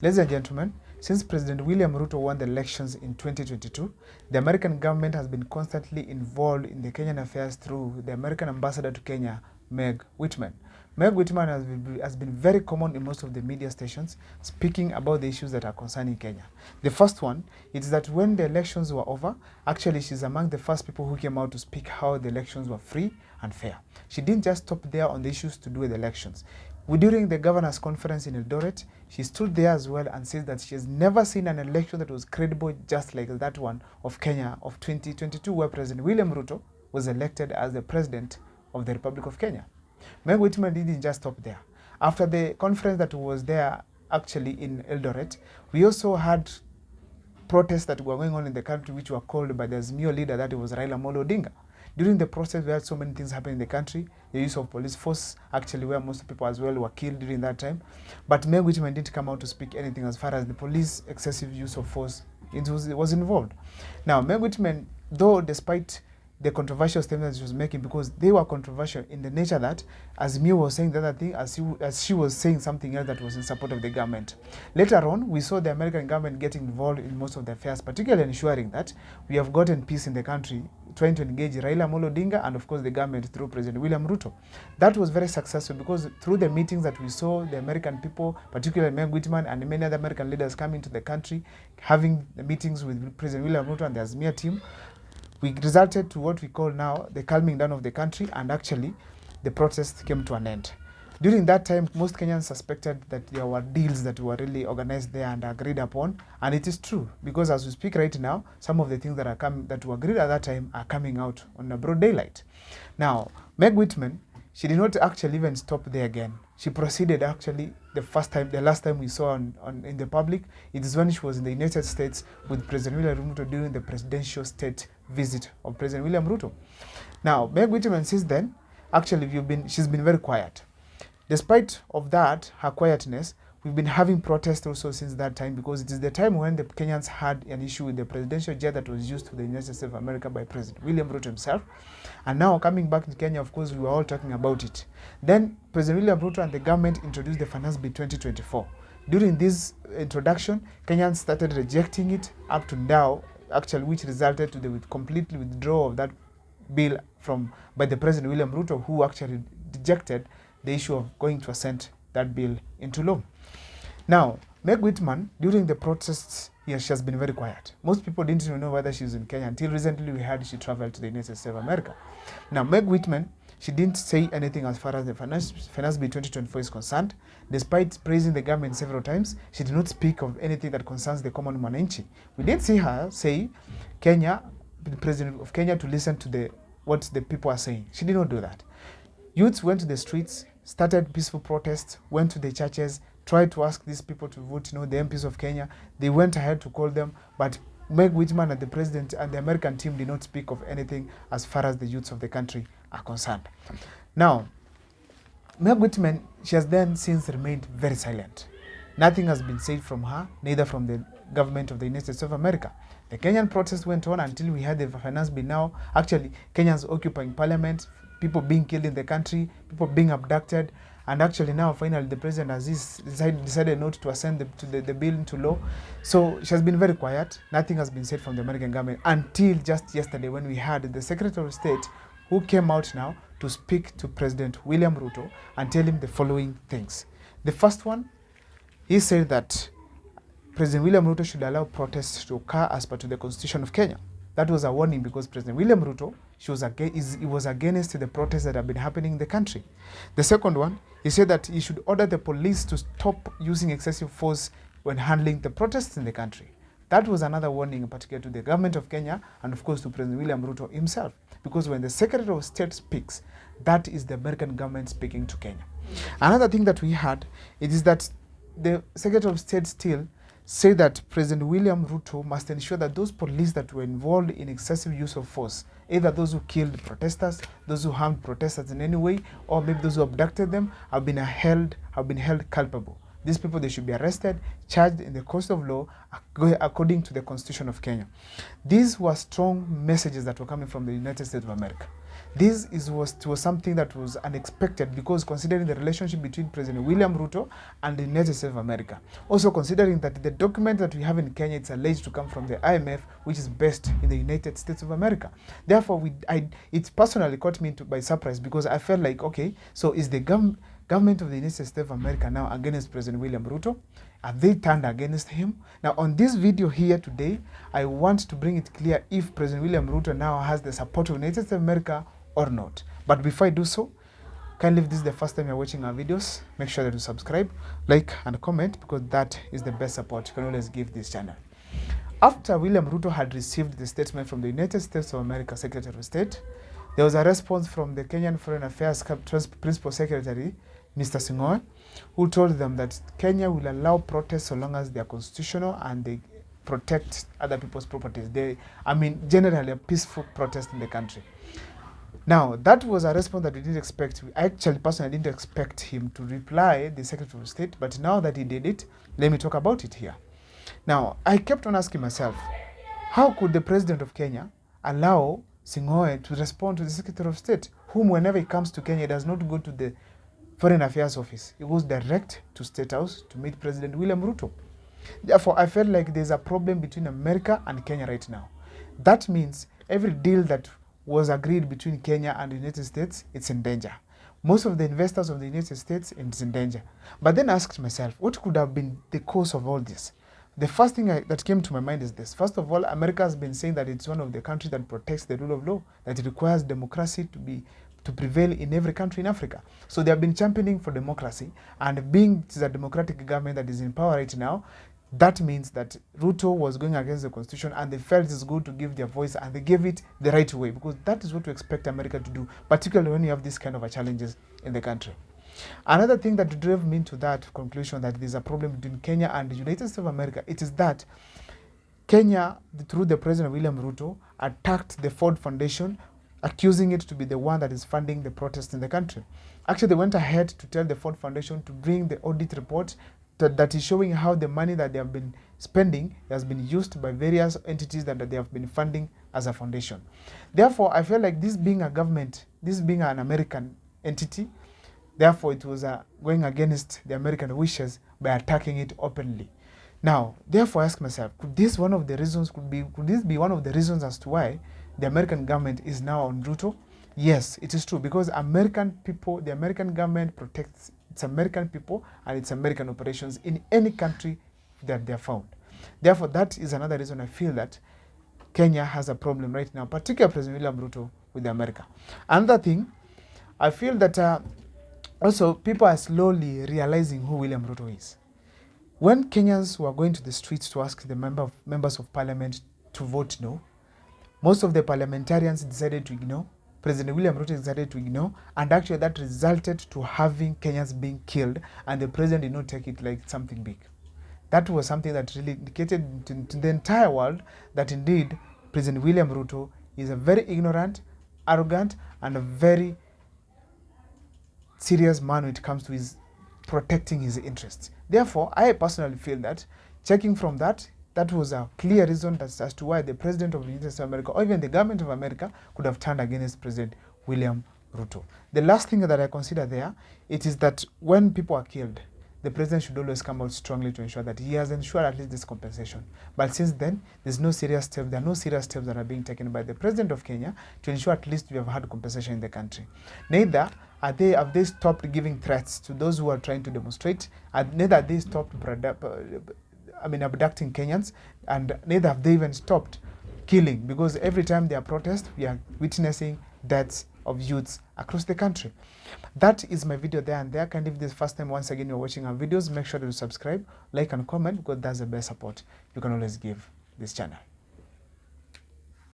Ladies and gentlemen, since President William Ruto won the elections in 2022, the American government has been constantly involved in the Kenyan affairs through the American ambassador to Kenya, Meg Whitman. Meg Whitman has been very common in most of the media stations, speaking about the issues that are concerning Kenya. The first one is that when the elections were over, actually she's among the first people who came out to speak how the elections were free and fair. She didn't just stop there on the issues to do with the elections. During the governor's conference in Eldoret, she stood there as well and said that she has never seen an election that was credible just like that one of Kenya of 2022, where President William Ruto was elected as the president of the Republic of Kenya. Meg Whitman didn't just stop there. After the conference that was there actually in Eldoret, we also had protests that were going on in the country which were called by the Azimio leader, that it was Raila Amolo Odinga. During the process, we had so many things happening in the country. The use of police force, actually, where most people as well were killed during that time. But Meg Whitman didn't come out to speak anything as far as the police excessive use of force it was involved. Now, Meg Whitman, though, despite the controversial statements she was making, because they were controversial in the nature that, as Mio was saying the other thing, as she was saying something else that was in support of the government. Later on, we saw the American government getting involved in most of the affairs, particularly ensuring that we have gotten peace in the country, trying to engage Raila Amolo Odinga and, of course, the government through President William Ruto. That was very successful because through the meetings that we saw, the American people, particularly Meg Whitman and many other American leaders coming to the country, having the meetings with President William Ruto and the Azimia team, we resulted to what we call now the calming down of the country, and actually the protests came to an end. During that time, most Kenyans suspected that there were deals that were really organized there and agreed upon, and it is true because as we speak right now, some of the things that were agreed at that time are coming out on a broad daylight. Now, Meg Whitman, she did not actually even stop there again. She proceeded actually the last time we saw in the public, it is when she was in the United States with President William Ruto during the presidential state visit of President William Ruto. Now, Meg Whitman since then, actually she's been very quiet. Despite of that, her quietness, we've been having protests also since that time because it is the time when the Kenyans had an issue with the presidential jet that was used to the United States of America by President William Ruto himself. And now coming back to Kenya, of course, we were all talking about it. Then President William Ruto and the government introduced the Finance Bill 2024. During this introduction, Kenyans started rejecting it up to now, actually, which resulted to the complete withdrawal of that bill by the President William Ruto, who actually rejected the issue of going to assent that bill into law. Now, Meg Whitman, during the protests, yes, she has been very quiet. Most people didn't even know whether she was in Kenya until recently we heard she traveled to the United States of America. Now, Meg Whitman, she didn't say anything as far as the Finance Bill 2024 is concerned. Despite praising the government several times, she did not speak of anything that concerns the common mwananchi. We did see her say the President of Kenya, to listen to what the people are saying. She did not do that. Youths went to the streets, started peaceful protests, went to the churches, tried to ask these people to vote, the MPs of Kenya. They went ahead to call them, but Meg Whitman and the president and the American team did not speak of anything as far as the youths of the country are concerned. Now, Meg Whitman, she has then since remained very silent. Nothing has been said from her, neither from the government of the United States of America. The Kenyan protest went on until we had the finance bill now. Actually, Kenyans occupying parliament, people being killed in the country, people being abducted, and actually now finally the president has decided not to assent the bill into law. So she has been very quiet. Nothing has been said from the American government until just yesterday when we had the Secretary of State who came out now to speak to President William Ruto and tell him the following things. The first one, he said that President William Ruto should allow protests to occur as per to the Constitution of Kenya. That was a warning because President William Ruto, he was against the protests that have been happening in the country. The second one, he said that he should order the police to stop using excessive force when handling the protests in the country. That was another warning, in particular to the government of Kenya and, of course, to President William Ruto himself. Because when the Secretary of State speaks, that is the American government speaking to Kenya. Another thing that we had, it is that the Secretary of State still say that President William Ruto must ensure that those police that were involved in excessive use of force, either those who killed protesters, those who harmed protesters in any way, or maybe those who abducted them, have been held culpable. These people, they should be arrested, charged in the course of law according to the Constitution of Kenya. These were strong messages that were coming from the United States of America. was something that was unexpected, because considering the relationship between President William Ruto and the United States of America. Also considering that the document that we have in Kenya, it's alleged to come from the IMF, which is based in the United States of America. Therefore, it personally caught me by surprise, because I felt like, okay, so is the government of the United States of America now against President William Ruto? Have they turned against him? Now, on this video here today, I want to bring it clear if President William Ruto now has the support of the United States of America or not. But before I do so, kindly, if this is the first time you're watching our videos, make sure that you subscribe, like, and comment, because that is the best support you can always give this channel. After William Ruto had received the statement from the United States of America Secretary of State, there was a response from the Kenyan Foreign Affairs Principal Secretary, Mr. Singoe, who told them that Kenya will allow protests so long as they are constitutional and they protect other people's properties. Generally a peaceful protest in the country. Now, that was a response that we didn't expect. I actually personally didn't expect him to reply, the Secretary of State, but now that he did it, let me talk about it here. Now, I kept on asking myself, how could the President of Kenya allow Singoe to respond to the Secretary of State, whom whenever he comes to Kenya, does not go to the Foreign Affairs Office. He goes direct to State House to meet President William Ruto. Therefore, I felt like there's a problem between America and Kenya right now. That means every deal that was agreed between Kenya and the United States, it's in danger. Most of the investors of the United States, it's in danger. But then I asked myself, what could have been the cause of all this? The first thing that came to my mind is this. First of all, America has been saying that it's one of the countries that protects the rule of law, that it requires democracy to prevail in every country in Africa. So they have been championing for democracy, and being it is a democratic government that is in power right now, that means that Ruto was going against the constitution, and they felt it's good to give their voice, and they gave it the right way, because that is what we expect America to do, particularly when you have these kind of challenges in the country. Another thing that drove me to that conclusion that there's a problem between Kenya and the United States of America, it is that Kenya, through the President William Ruto, attacked the Ford Foundation, accusing it to be the one that is funding the protests in the country. Actually, they went ahead to tell the Ford Foundation to bring the audit report that is showing how the money that they have been spending has been used by various entities that they have been funding as a foundation. Therefore, I feel like this being a government, this being an American entity, therefore it was going against the American wishes by attacking it openly. Now, therefore, I ask myself, could this be one of the reasons as to why the American government is now on Ruto? Yes, it is true, because American people, the American government protects its American people and its American operations in any country that they are found. Therefore, that is another reason I feel that Kenya has a problem right now, particularly President William Ruto with America. Another thing, I feel that also people are slowly realizing who William Ruto is. When Kenyans were going to the streets to ask the members of parliament to vote no, most of the parliamentarians decided to ignore. President William Ruto decided to ignore, and actually that resulted to having Kenyans being killed, and the president did not take it like something big. That was something that really indicated to the entire world that indeed President William Ruto is a very ignorant, arrogant, and a very serious man when it comes to his protecting his interests. Therefore, I personally feel that, checking from that was a clear reason as to why the President of the United States of America, or even the government of America, could have turned against President William Ruto. The last thing that I consider there, it is that when people are killed, the president should always come out strongly to ensure that he has ensured at least this compensation. But since then, there are no serious steps that are being taken by the President of Kenya to ensure at least we have had compensation in the country. Neither have they stopped giving threats to those who are trying to demonstrate, and neither have they stopped abducting Kenyans, and neither have they even stopped killing, because every time there are protests, we are witnessing deaths of youths across the country. That is my video there and there. If this is the first time once again you're watching our videos, make sure to subscribe, like, and comment, because that's the best support you can always give this channel.